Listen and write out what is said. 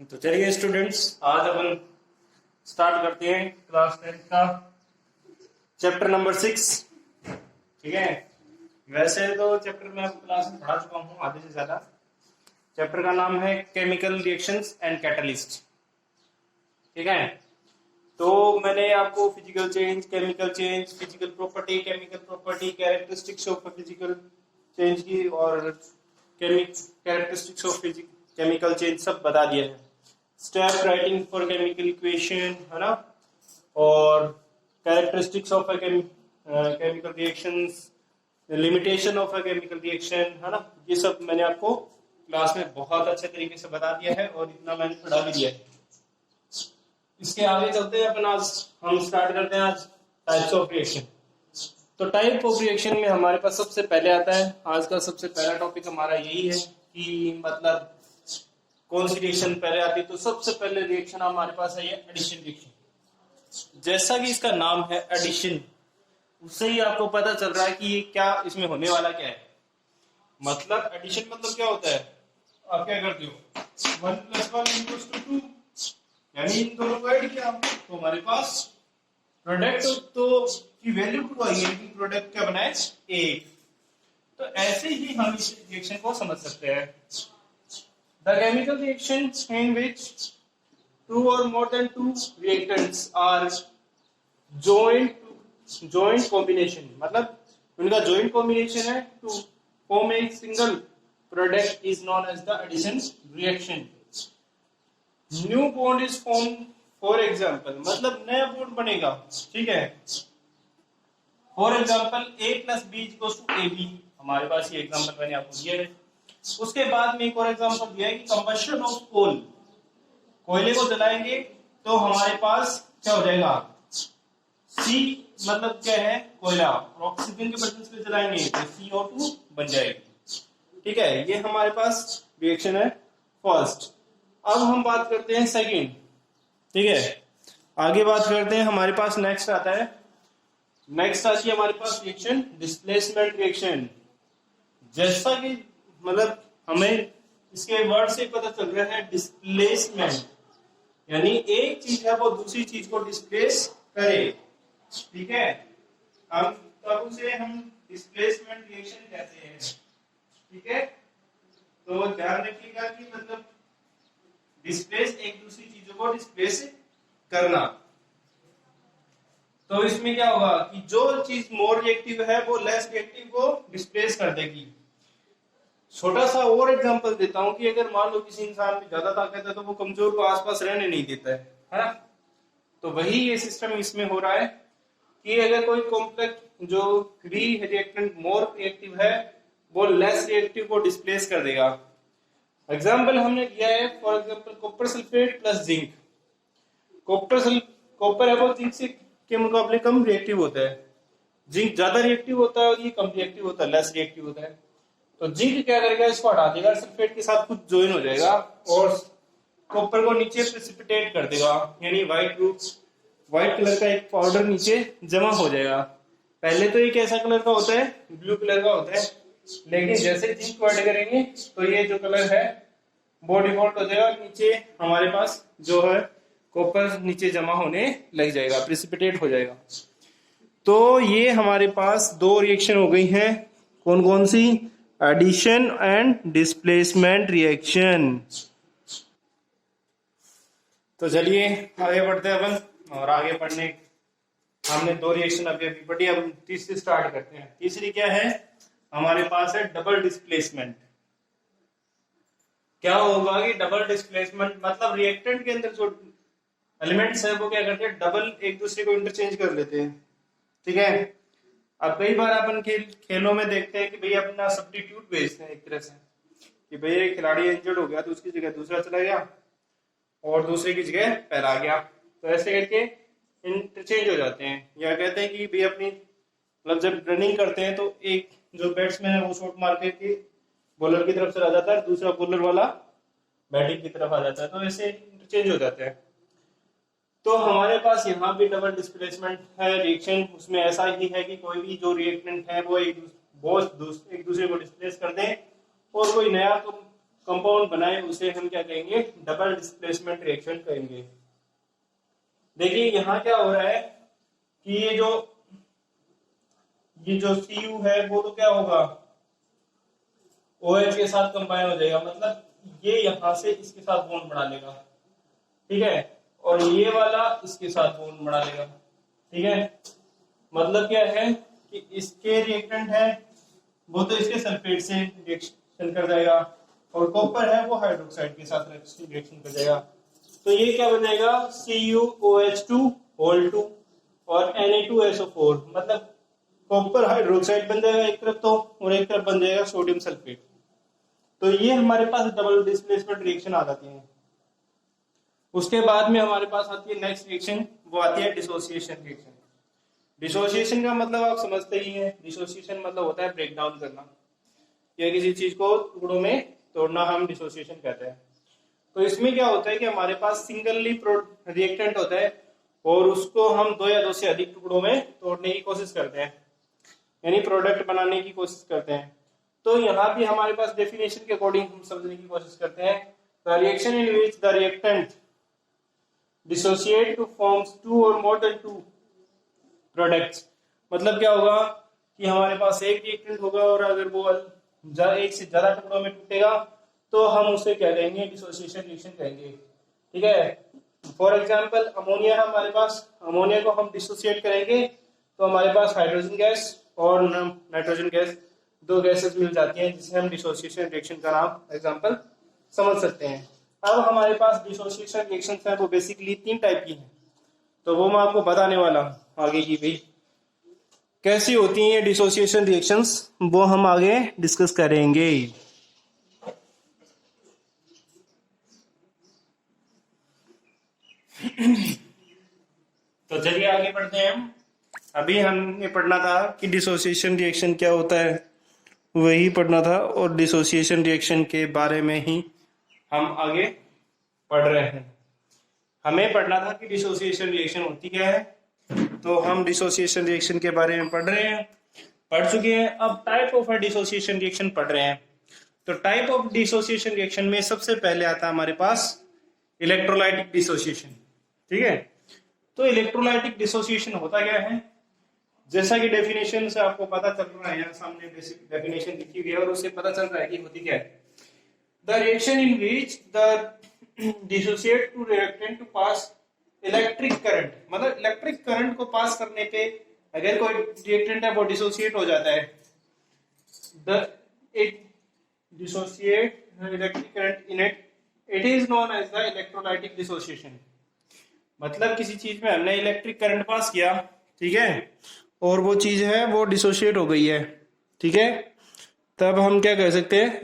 तो चलिए स्टूडेंट्स, आज अपन स्टार्ट करते हैं क्लास 10 का चैप्टर नंबर 6। ठीक है, वैसे तो चैप्टर में क्लास में पढ़ा चुका हूँ आधे से ज्यादा। चैप्टर का नाम है केमिकल रिएक्शंस एंड कैटलिस्ट। ठीक है, तो मैंने आपको physical change, chemical change, physical property, chemical property, characteristics of physical change की और कैरेक्टरिस्टिक्स ऑफ केमिकल चेंज सब बता दिया है। Step writing for chemical equation है ना, और characteristics of chemical reactions, limitation of a chemical reaction है ना, ये सब मैंने आपको क्लास में बहुत अच्छे तरीके से बता दिया है और इतना मैंने पढ़ा भी दिया है। इसके आगे चलते हैं अपन। आज हम स्टार्ट करते हैं आज टाइप्स ऑफ रिएक्शन। तो टाइप ऑफ रिएक्शन में हमारे पास सबसे पहले आता है, आज का सबसे पहला टॉपिक हमारा यही है कि मतलब कौन सी रिएक्शन पहले आती है। तो सबसे पहले रिएक्शन हमारे पास है ये एडिशन रिएक्शन। जैसा कि इसका नाम है एडिशन, उससे ही आपको पता चल रहा है कि ये क्या इसमें होने वाला क्या है। मतलब एडिशन मतलब क्या होता है, आप क्या करते हो, 1 + 1 = 2, यानी इन दोनों को ऐड किया तो हमारे पास प्रोडक्ट तो की वैल्यू 2 आई है, प्रोडक्ट क्या बना है 1। तो ऐसे ही हम इस रिएक्शन को समझ सकते हैं। The chemical reactions in which 2 or more than 2 reactants are joint combination, मतलब उनका joint combination है to form a single product is known as the addition reaction. New bond is formed, for example, मतलब नया bond बनेगा। ठीक है, for example A + B = AB, हमारे पास ये एग्जाम्पल मैंने आपको दिया है। उसके बाद में एक और एग्जांपल दिया है कि कंबशन ऑफ कोल, कोयले को जलाएंगे तो हमारे पास क्या हो जाएगा, C मतलब क्या है कोयला, ऑक्सीजन के प्रेजेंस में जलाएंगे तो CO2 बन जाएगी। ठीक है, ये हमारे पास रिएक्शन है फर्स्ट। अब हम बात करते हैं सेकंड। ठीक है, आगे बात करते हैं, हमारे पास नेक्स्ट आता है, नेक्स्ट आती है हमारे पास रिएक्शन डिस्प्लेसमेंट रिएक्शन। जैसा कि मतलब हमें इसके वर्ड से पता चल रहा है डिस्प्लेसमेंट, यानी एक चीज है वो दूसरी चीज को डिस्प्लेस करे। ठीक है, हम तब उसे हम डिस्प्लेसमेंट रिएक्शन कहते हैं। ठीक है, तो ध्यान रखिएगा कि मतलब डिस्प्लेस एक दूसरी चीजों को डिस्प्लेस करना। तो इसमें क्या होगा कि जो चीज मोर रिएक्टिव है वो लेस रिएक्टिव को डिस्प्लेस कर देगी। छोटा सा और एग्जांपल देता हूं कि अगर मान लो किसी इंसान में ज्यादा ताकत है तो वो कमजोर को आसपास रहने नहीं देता है ना। तो वही ये सिस्टम इसमें हो रहा है कि अगर कोई कॉम्प्लेक्स जो फ्री रिएक्टेंट मोर रिएक्टिव है वो लेस रिएक्टिव को डिस्प्लेस कर देगा। एग्जांपल हमने दिया है, for example copper sulphate plus zinc. Copper है वो जिंक से के मुकाबले कम रिएक्टिव होता है, जिंक ज्यादा रिएक्टिव होता है और ये कम रिएक्टिव होता है, लेस रिएक्टिव होता है। तो जिंक क्या करेगा, इसको हटा देगा, सल्फेट के साथ कुछ ज्वाइन हो जाएगा और कॉपर को नीचे प्रेसिपिटेट कर देगा, यानी व्हाइट कलर का एक पाउडर नीचे जमा हो जाएगा। पहले तो ये कैसा कलर का होता है, ब्लू कलर का होता है, लेकिन जैसे जिंक को ऐड करेंगे तो ये जो कलर है वो डिफॉल्ट हो जाएगा, नीचे हमारे पास जो है कॉपर नीचे जमा होने लग जाएगा, प्रेसिपिटेट हो जाएगा। तो ये हमारे पास दो रिएक्शन हो गई हैं, कौन कौन सी, एडिशन एंड डिस्प्लेसमेंट रिएक्शन। तो चलिए आगे बढ़ते हैं अपन, और आगे पढ़ने हमने दो रिएक्शन अभी पढ़ी, अब तीसरी स्टार्ट करते हैं। तीसरी क्या है हमारे पास है डबल डिस्प्लेसमेंट। क्या होगा कि डबल डिस्प्लेसमेंट मतलब रिएक्टेंट के अंदर जो एलिमेंट्स है वो क्या करते हैं, डबल एक दूसरे को इंटरचेंज कर लेते हैं। ठीक है, अब कई बार अपन खेलों में देखते हैं कि भैया अपना सब्स्टिट्यूट भेजते हैं एक तरह से कि भैया खिलाड़ी इंजर्ड हो गया तो उसकी जगह दूसरा चला गया और दूसरे की जगह पहला आ गया, तो ऐसे करके इंटरचेंज हो जाते हैं। या कहते हैं कि भैया अपनी मतलब जब रनिंग करते हैं तो एक जो बैट्समैन है वो शॉट मार के बॉलर की तरफ चला जाता है, दूसरा बॉलर वाला बैटिंग की तरफ आ जाता है, तो ऐसे इंटरचेंज हो जाते हैं। तो हमारे पास यहाँ भी डबल डिस्प्लेसमेंट है रिएक्शन, उसमें ऐसा ही है कि कोई भी जो रिएक्टेंट है वो एक दूसरे को डिस्प्लेस कर दें और कोई नया कंपाउंड बनाए उसे हम क्या कहेंगे, डबल डिस्प्लेसमेंट रिएक्शन कहेंगे। देखिए यहाँ क्या हो रहा है कि ये जो Cu है वो तो क्या होगा, OH के साथ कंबाइन हो जाएगा, मतलब ये यहां से इसके साथ बॉन्ड बना लेगा, ठीक है, और ये वाला इसके साथ बॉन्ड बना लेगा, ठीक है। मतलब क्या है कि इसके रिएक्टेंट है वो तो इसके सल्फेट से रिएक्शन कर जाएगा, और कॉपर है वो हाइड्रोक्साइड के साथ रिएक्शन कर जाएगा। तो ये क्या बन जाएगा, CuOH2 और Na2SO4, मतलब कॉपर हाइड्रोक्साइड बन जाएगा एक तरफ तो, और एक तरफ बन जाएगा सोडियम सल्फेट। तो ये हमारे पास डबल डिस्प्लेसमेंट रिएक्शन आ जाती है। उसके बाद में हमारे पास आती है नेक्स्ट रिएक्शन, वो आती है डिसोसिएशन रिएक्शन। डिसोसिएशन का मतलब आप समझते ही हैं, डिसोसिएशन मतलब होता है ब्रेक डाउन करना, या किसी चीज को टुकड़ों में तोड़ना हम डिसोसिएशन कहते हैं। तो इसमें क्या होता है कि हमारे पास सिंगली रिएक्टेंट होता है और उसको हम 2 या 2 से अधिक टुकड़ों में तोड़ने की कोशिश करते हैं, यानी प्रोडक्ट बनाने की कोशिश करते हैं। तो यहाँ भी हमारे पास डेफिनेशन के अकॉर्डिंग हम समझने की कोशिश करते हैं, the reaction in which the reactant dissociate two forms 2 और मोर देन 2 प्रोडक्ट्स। मतलब क्या होगा कि हमारे पास एक रिएक्टेंट होगा और अगर वो एक से ज्यादा टुकड़ों में टूटेगा तो हम उसे क्या कहेंगे, डिसोसिएशन रिएक्शन कहेंगे, ठीक है। फॉर एग्जांपल अमोनिया है हमारे पास, अमोनिया को हम डिसोसिएट करेंगे तो हमारे पास हाइड्रोजन गैस और नाइट्रोजन गैस, 2 गैसेस मिल जाती हैं, जिसे हम डिसोसिएशन रिएक्शन का नाम एग्जांपल समझ सकते हैं। अब हमारे पास डिसोसिएशन रिएक्शंस हैं वो बेसिकली 3 टाइप की हैं, तो वो मैं आपको बताने वाला हूं आगे की भी कैसी होती हैं ये डिसोसिएशन रिएक्शंस, वो हम आगे डिस्कस करेंगे। तो चलिए आगे बढ़ते हैं हम। अभी हमने पढ़ना था कि डिसोसिएशन रिएक्शन क्या होता है, वही पढ़ना था, और डिसोसिएशन रिएक्शन के बारे में ही हम आगे पढ़ रहे हैं। हमें पढ़ना था कि डिसोसिएशन रिएक्शन होती क्या है, तो हम डिसोसिएशन रिएक्शन के बारे में पढ़ रहे हैं, पढ़ चुके हैं। अब टाइप ऑफ डिसोसिएशन रिएक्शन पढ़ रहे हैं। तो टाइप ऑफ डिसोसिएशन रिएक्शन में सबसे पहले आता है हमारे पास इलेक्ट्रोलाइटिक डिसोसिएशन, ठीक है। तो इलेक्ट्रोलाइटिक डिसोसिएशन होता क्या है, जैसा कि डेफिनेशन से आपको पता चल रहा है, यहाँ सामने बेसिक डेफिनेशन लिखी हुई है और उससे पता चल रहा है कि होती क्या है। The reaction in which the dissociate to reactant to pass electric current, मतलब इलेक्ट्रिक करंट को पास करने पे अगर कोई रिएक्टेंट है वो डिसोसिएट हो जाता है, it dissociate electric current in it is known as the electrolytic dissociation. मतलब किसी चीज में हमने इलेक्ट्रिक करंट पास किया, ठीक है, और वो चीज है वो डिसोसिएट हो गई है, ठीक है, तब हम क्या कह सकते हैं,